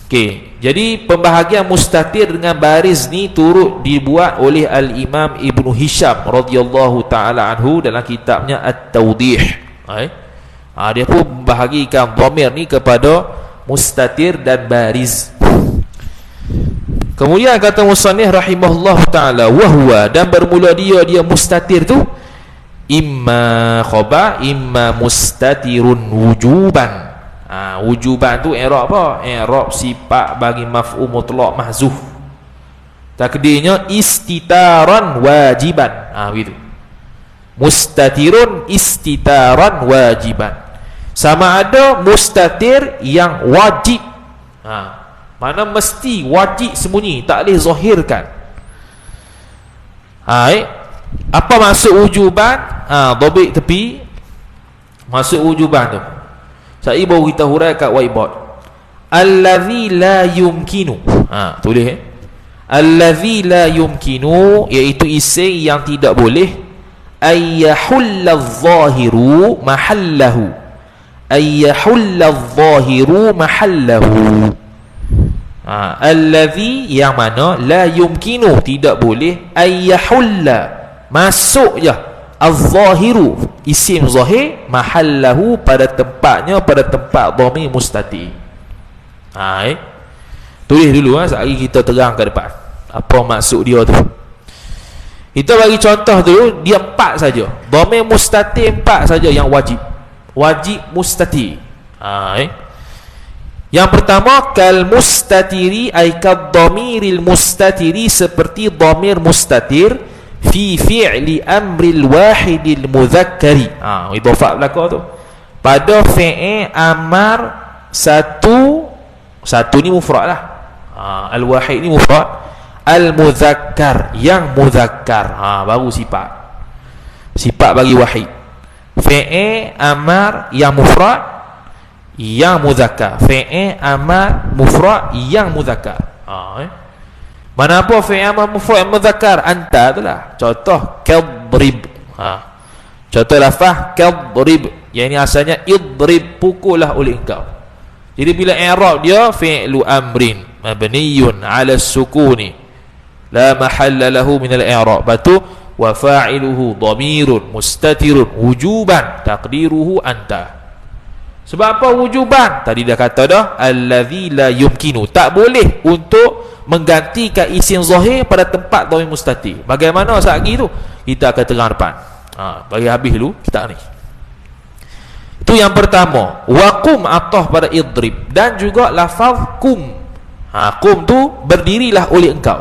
Okey, jadi pembahagian mustatir dengan baris ni turut dibuat oleh Al-Imam Ibnu Hisham radhiyallahu taala anhu dalam kitabnya At-Tawdih. Dia pun membahagikan dhamir ni kepada mustatir dan baris. Kemudian kata musannif rahimahullah taala wahwa, dan bermula dia mustatir tu imma khabar imma mustatirun wujuban. Wujuban tu i'rab apa? I'rab sifat bagi maf'ul mutlaq mahzuf. Takdirnya istitaran wajiban. Begitu. Mustatirun istitaran wajiban. Sama ada mustatir yang wajib. Mana mesti wajib sembunyi, tak boleh zahirkan. Apa maksud wujuban? Dhabit tepi. Maksud wujuban tu, saya baru kita hurai kat whiteboard. Allazi la yumkinu. Tulis allazi la yumkinu, iaitu isim yang tidak boleh ayyahulla adh-dhahiru mahallahu. Ayyahulla adh-dhahiru mahallahu. Allazi, yang mana la yumkinu, tidak boleh ayyahulla, masuk je az-zahiru, isim zahir, mahallahu, pada tempatnya, pada tempat dhamir mustatir. Tulis dulu sekali kita terang ke depan apa maksud dia tu. Kita bagi contoh dulu, dia 4 saja. Dhamir mustatir 4 saja yang wajib. Wajib mustatir. Yang pertama, kal mustatiri ay kad dhamiril mustatiri, seperti dhamir mustatir fi fi'li amril wahidil mudzakkari. Idhafah belaka tu. Pada fi'il amar satu ni mufrad lah. Al-wahid ni mufrad. Al-mudzakkar, yang mudzakkar. Baru sifat bagi wahid. Fi'il amar yang mufrad, yang mudzakkar. Fi'il amar mufrad yang mudzakkar. Mana apa fi'il amar mufrad yang mudzakkar? Anta tu lah. Contoh kadrib. Contoh lafaz kadrib, yang ini asalnya idrib, pukullah oleh engkau. Jadi bila i'rab dia fi'lu amrin mabniyun 'ala as-sukuni la mahalla lahu min al-i'rab. Batu wa fa'iluhu dhamirun mustatirun wujuban taqdiruhu anta. Sebab apa wujuban? Tadi dah kata dah, allazi la yumkinu, tak boleh untuk menggantikan isim zahir pada tempat dhamir mustatir. Bagaimana saat itu? Kita akan terang depan. Bagi habis dulu kita ni. Itu yang pertama. Wa qum atah pada idrib, dan juga lafaz kum. Kum tu berdirilah oleh engkau.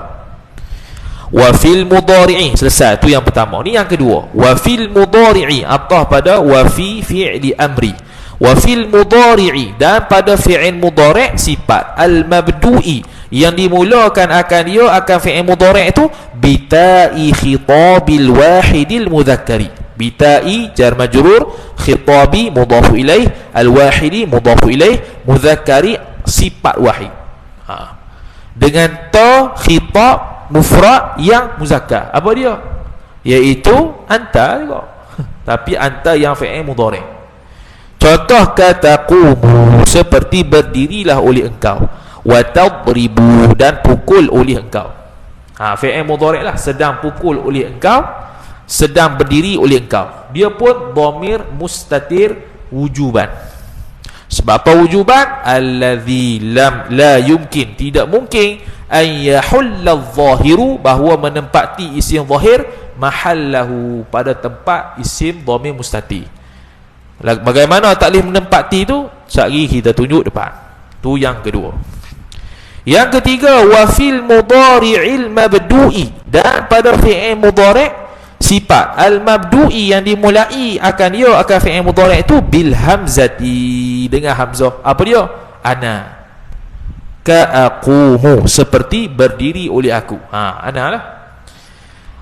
Wa fil mudhari'i, selesai. Itu yang pertama. Ni yang kedua. Wa fil mudhari'i atah pada wa fi fi'li amri. Wa fil mudhari'i, dan pada fi'il mudhari' sifat al-mabdu'i, yang dimulakan akan dia akan fi'il mudhari' itu bita'i khitabil wahidil mudzakkari. Bitai jar majrur, khitabi mudhafu ilaih, al-wahidi mudhafu ilaih, mudzakkari sifat wahid. Dengan ta khitab mufrad yang muzakkar. Apa dia? Iaitu anta juga. Tapi anta yang fi'il mudhari'. Contoh kata qumu, seperti berdirilah oleh engkau, wa tadribu, dan pukul oleh engkau. Fi'il mudhari' lah, sedang pukul oleh engkau, sedang berdiri oleh engkau. Dia pun dhamir mustatir wujuban. Sebab apa wujuban? Allazi la yumkin, tidak mungkin, an yahulla adh-dhahiru, bahawa menempati isim zahir, mahallahu, pada tempat isim dhamir mustatir. Bagaimana taklif menempati tu? Sekali kita tunjuk depan. Tu yang kedua. Yang ketiga, wa fil mudhari'il mabdu'i, dan pada fi'il mudhari' sifat al-mabdu'i yang dimulai akan dia akan fi'il mudhari' itu bil hamzati, dengan hamzah. Apa dia? Ana. Ka aqumu, seperti berdiri oleh aku. Ana lah.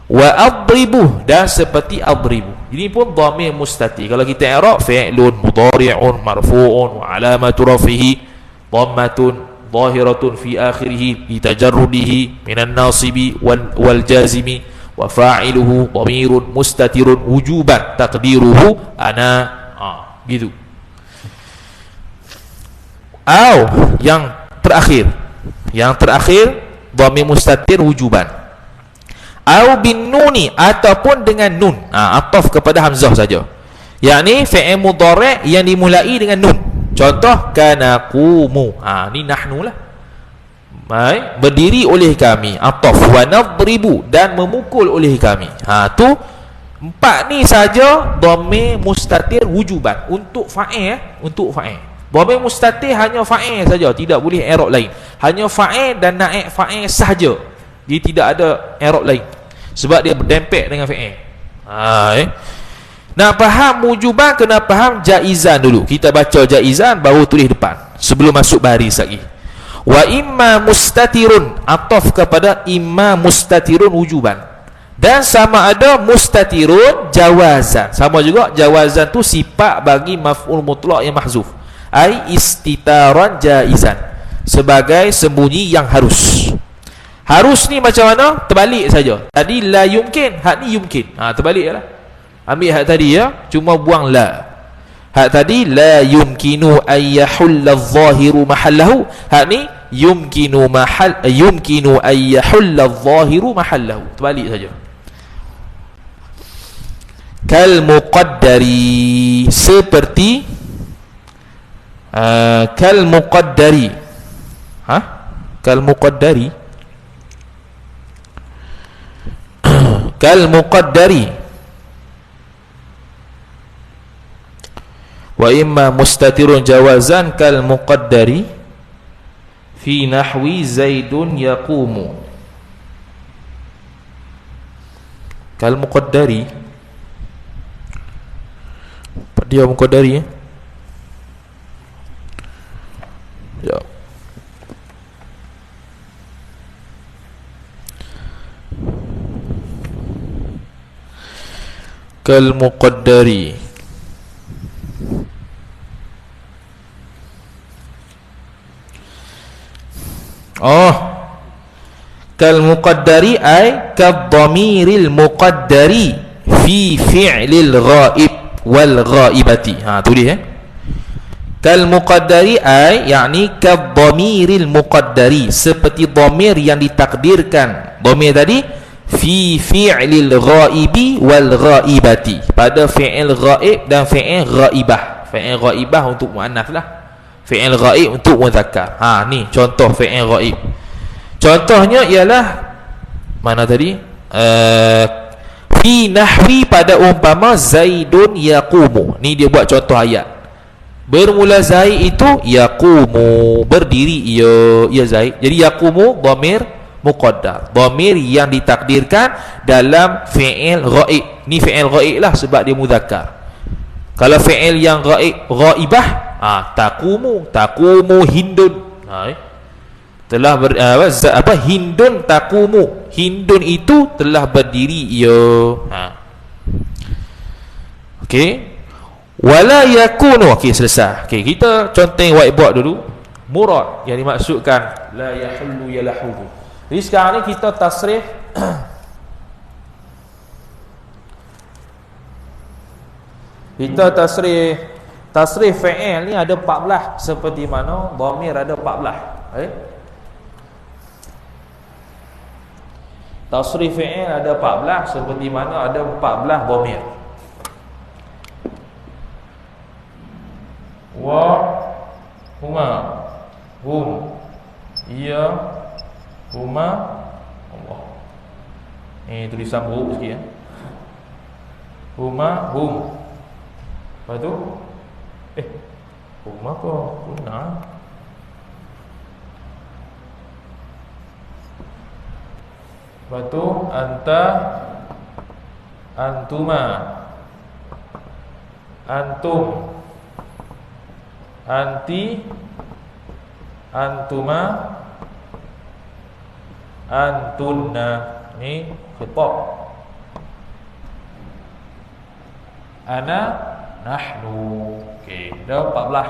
Wa adribu, dan seperti adribu. Ini pun dhamir mustatir. Kalau kita i'rab, fi'lun mudhari'un marfu'un wa alamatu rafihi dhammatun zahiratun fi akhirih li tajarrudihi minan nasibi wal jazimi, wa fa'iluhu dhamirun mustatirun wujuban taqdiruhu ana. Gitu. Yang terakhir dhamir mustatir wujuban. Au bin nuni, ataupun dengan nun, ataf kepada hamzah saja, yakni fi'il mudhari' yang dimulai dengan nun. Contoh kana qumu, ni nahnu lah, berdiri oleh kami, ataf. Wa nadribu, dan memukul oleh kami. Tu empat ni saja dhamir mustatir wujuban untuk fa'il. Untuk fa'il dhamir mustatir hanya fa'il saja, tidak boleh i'rab lain, hanya fa'il dan naib fa'il sahaja. Dia tidak ada i'rab lain, sebab dia berdempet dengan fi'il. Nak faham wujuban, kena faham jaizan dulu. Kita baca jaizan baru tulis depan sebelum masuk baris lagi. Wa imma mustatirun, ataf kepada imma mustatirun wujuban, dan sama ada mustatirun jawazan. Sama juga jawazan tu sifat bagi maf'ul mutlaq yang mahzuf, ai istitaran jaizan, sebagai sembunyi yang harus. Harus ni macam mana? Terbalik saja. Tadi la yumkin, hak ni yumkin. Terbalik lah. Ambil hak tadi ya, cuma buang la. Hak tadi la yumkinu ayyahulla adh-dhahiru mahallahu. Hak ni yumkinu ayyahulla adh-dhahiru mahallahu. Terbalik saja. Kal muqaddari, seperti kal muqaddari. Kal muqaddari, kal muqaddari. Wa imma mustatirun jawazan kal muqaddari fi nahwi zaidun yaqumu. Kal muqaddari, apa dia muqaddari? Ya, kal muqaddari, kal muqaddari ay kadhamiril muqaddari fi fi'lil ghaib wal ghaibati. Tulis kal muqaddari ay yakni kadhamiril muqaddari, seperti dhamir yang ditakdirkan. Dhamir tadi fi fi'lil ghaibi wal ghaibati, pada fi'il ghaib dan fi'il ghaibah. Fi'il ghaibah untuk muannas lah, fi'il ghaib untuk muzakkar. Ni contoh fi'il ghaib. Contohnya ialah mana tadi? Fi nahwi, pada umpama zaidun yaqumu. Ni dia buat contoh ayat. Bermula zaid itu yaqumu, berdiri ia zaid. Jadi yaqumu dhamir muqaddar, dhamir yang ditakdirkan dalam fi'il ghaib. Ni fi'il ghaib lah sebab dia muzakkar. Kalau fi'il yang ghaibah, taqumu hindun. Telah hindun taqumu, hindun itu telah berdiri ia. Okey. Wala yakunu. Okey, selesai. Okey, kita conteng whiteboard dulu. Murad yang dimaksudkan la yahullu yalahu. Jadi sekarang ni kita tasrih kita tasrih fi'il ni ada 14, seperti mana dhamir ada 14. Tasrih fi'il ada 14, seperti mana ada 14 dhamir. Wa huma hum ia huma Allah. Tulisan buruk sikit ya. Huma hum. Lepas tu huma apa? Guna. Lepas tu anta antuma antum anti antuma antunna. Ni khitab. Ana nahnu. Okey, dah 14.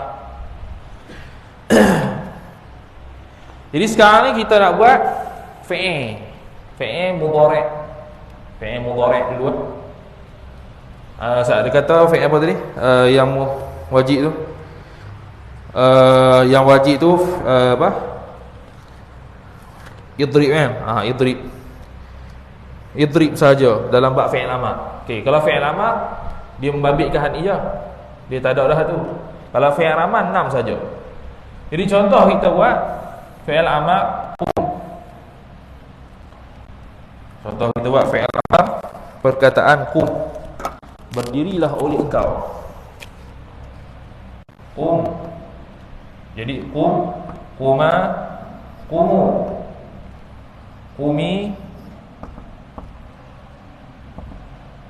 Jadi sekarang ni kita nak buat fi'il mudhari'. Fi'il mudhari' dulu. Dia kata fi'il apa tadi? Yang wajib tu. Yang wajib tu apa? Idrib kan? Idrib saja dalam bab fi'il amar. Okey, kalau fi'il amar dia membabitkan haniyah, dia tak ada dah tu. Kalau fi'il amar 6 saja. Jadi contoh kita buat fi'il amar. Contoh kita buat fi'il amar, perkataan qum, berdirilah oleh engkau. Qum. Jadi qum, quma, qumu, qumi,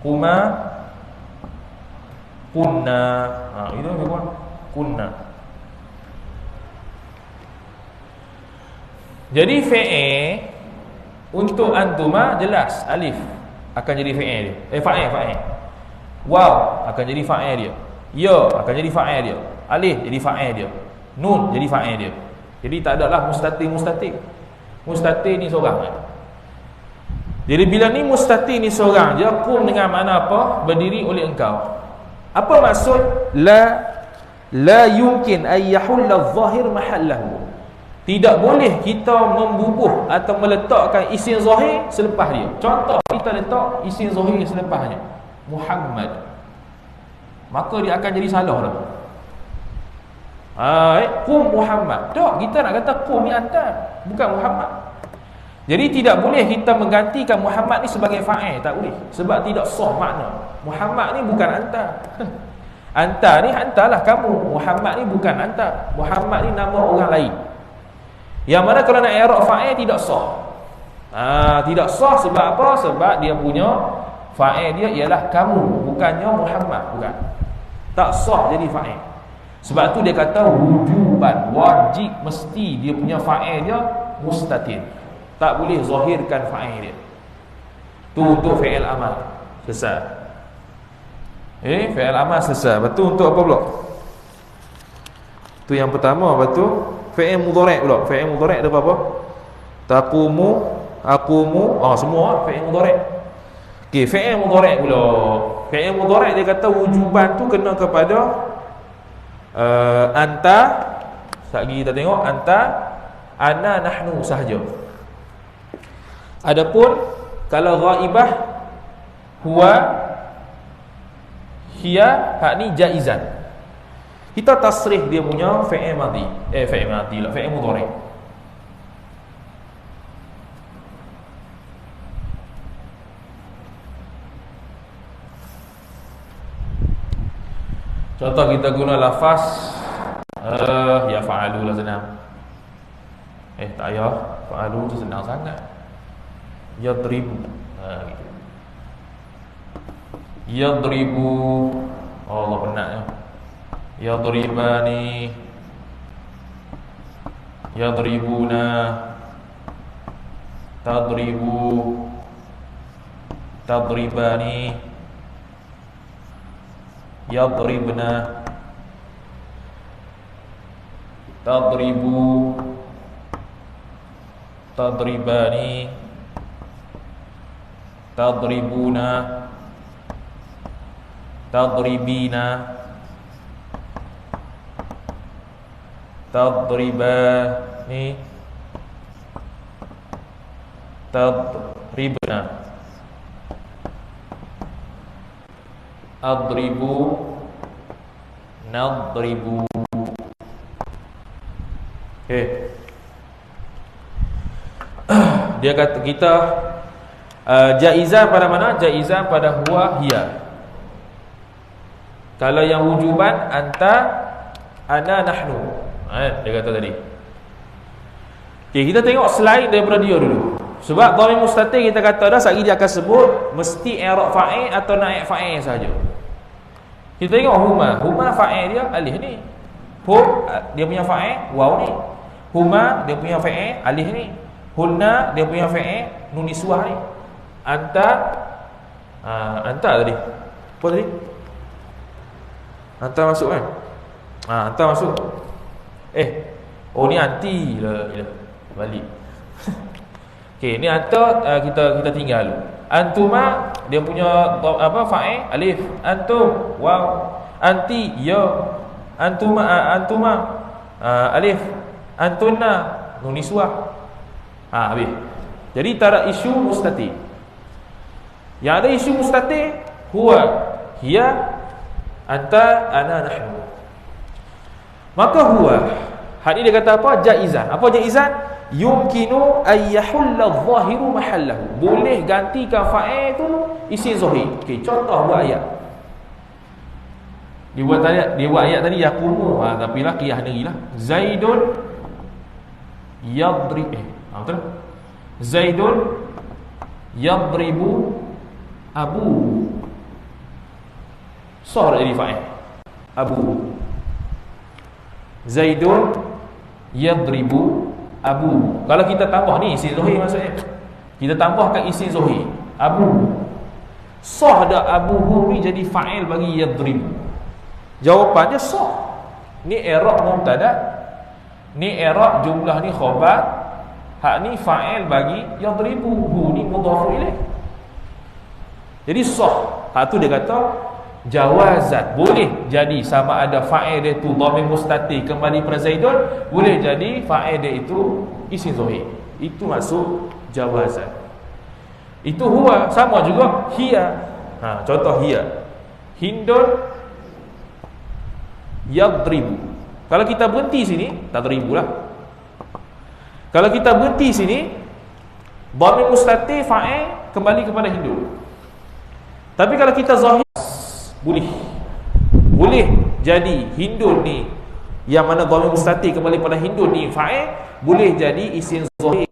quma, kunna. Itu dia buat kunna. Jadi fi'il untuk antuma jelas alif akan jadi fi'il dia. Fa'il. Waw akan jadi fa'il dia. Ya akan jadi fa'il dia. Alif jadi fa'il dia. Nun jadi fa'il dia. Jadi tak adalah mustatir. Mustatir ni seorang. Jadi bila ni mustatir ni seorang je, qum dengan makna apa? Berdiri oleh engkau. Apa maksud la yumkin ay yahulla adh-dhahir mahallahu? Tidak boleh kita membubuh atau meletakkan isim zahir selepas dia. Contoh kita letak isim zahir selepasnya Muhammad, maka dia akan jadi salah dah. Qum Muhammad. Tak, kita nak kata qum ni anta, bukan Muhammad. Jadi tidak boleh kita menggantikan Muhammad ni sebagai fa'il, tak boleh. Sebab tidak sah makna. Muhammad ni bukan anta. Anta ni antalah kamu. Muhammad ni bukan anta. Muhammad ni nama orang lain. Yang mana kalau nak i'rab fa'il tidak sah. Tidak sah sebab apa? Sebab dia punya fa'il dia ialah kamu, bukannya Muhammad, bukan. Tak sah jadi fa'il. Sebab tu dia kata wujuban, wajib, mesti dia punya fa'il dia mustatir. Tak boleh zahirkan fa'il dia. Tu untuk fi'il amal. Selesai. Fi'il amal selesai. Betul untuk apa pula? Tu yang pertama. Betul fi'il mudhari' pula. Fi'il mudhari' ada apa? Taqumu, aqumu, semua fi'il mudhari'. Okey, fi'il mudhari' pula. Fi'il mudhari' dia kata wujuban tu kena kepada anta. Sekali kita tengok anta, ana, nahnu sahaja. Adapun kalau ghaibah huwa, hiya, hak ni jaizan. Kita tasrih dia punya fi'il madhi. Fi'il madhi lah, fi'il mudhari'. Contoh kita guna lafaz ya fa'alu lah senang. Tak payah, fa'alu tu senang sangat. Yadribu. Gitu. Yadribu. Allah penatnya. Yadribani, yadribuna, tadribu, tadribani. yadribna, tadribu, tadribani, tadribuna, tadribina, tadribani, tadribna, adribu, nadribu. Okay. Dia kata kita jaizah pada mana? Jaizah pada huwa hiya. Kalau yang wujuban anta, ana, nahnu. Dia kata tadi. Okay, kita tengok selain daripada dia dulu. Sebab dhamir mustatir kita kata dah, sekali dia akan sebut mesti i'rab fa'il atau naib fa'il saja. Kita tengok huma. Huma fa'il dia alif ni. Hum dia punya fa'il waw ni. Huma dia punya fa'il alif ni. Hunna dia punya fa'il nun niswah ni. Anta anta tadi. Apa tadi? Anta masuk kan? Anta masuk. Oh ni anti lah. Balik. Okey, ni anta kita tinggal dulu. Antuma dia punya apa fa'il alif. Antum waw. Anti ya. Antuma alif. Antunna nun niswah. Habis. Jadi tak isu mustatir. Yang ada isu mustatir huwa, hiya, anta, ana, nahnu. Maka huwa, hal ini dia kata apa? Jaizan. Apa jaizan? Yumkinu ayyahulla adh-dhahiru mahallahu. Boleh gantikan fa'il tu isim zahir. Okey, contoh buat ayat. Dia buat ayat tadi yaqumu. Tapi lah qiyah negerilah. Zaidun yadrib. Betul? Zaidun yadribu abu. Sahar jadi fa'il. Abu. Zaidun yadribu abu. Kalau kita tambah ni isim zahir maksudnya. Kita tambahkan isim zahir. Abu. Sah dak abuhu ni jadi fa'il bagi yadribu. Jawapannya sah. Ni i'rab mubtada. Ni i'rab jumlah ni khabar. Hak ni fa'il bagi yadribuhu ni mudhaf ilaih. Jadi sah. Hak tu dia kata jawazat. Boleh jadi sama ada fa'il dia tu dhamir mustatir kembali pada Zaidun, boleh jadi fa'il dia itu isim zahir. Itu maksud jawazat. Itu huwa, sama juga hiya. Contoh hiya. Hindun yadribu. Kalau kita berhenti sini, tadribulah. Kalau kita berhenti sini, dhamir mustatir fa'il kembali kepada Hindun. Tapi kalau kita zahir, boleh jadi Hindun ni yang mana dhamir mustatir kembali pada Hindun ni fa'il, boleh jadi isim zahir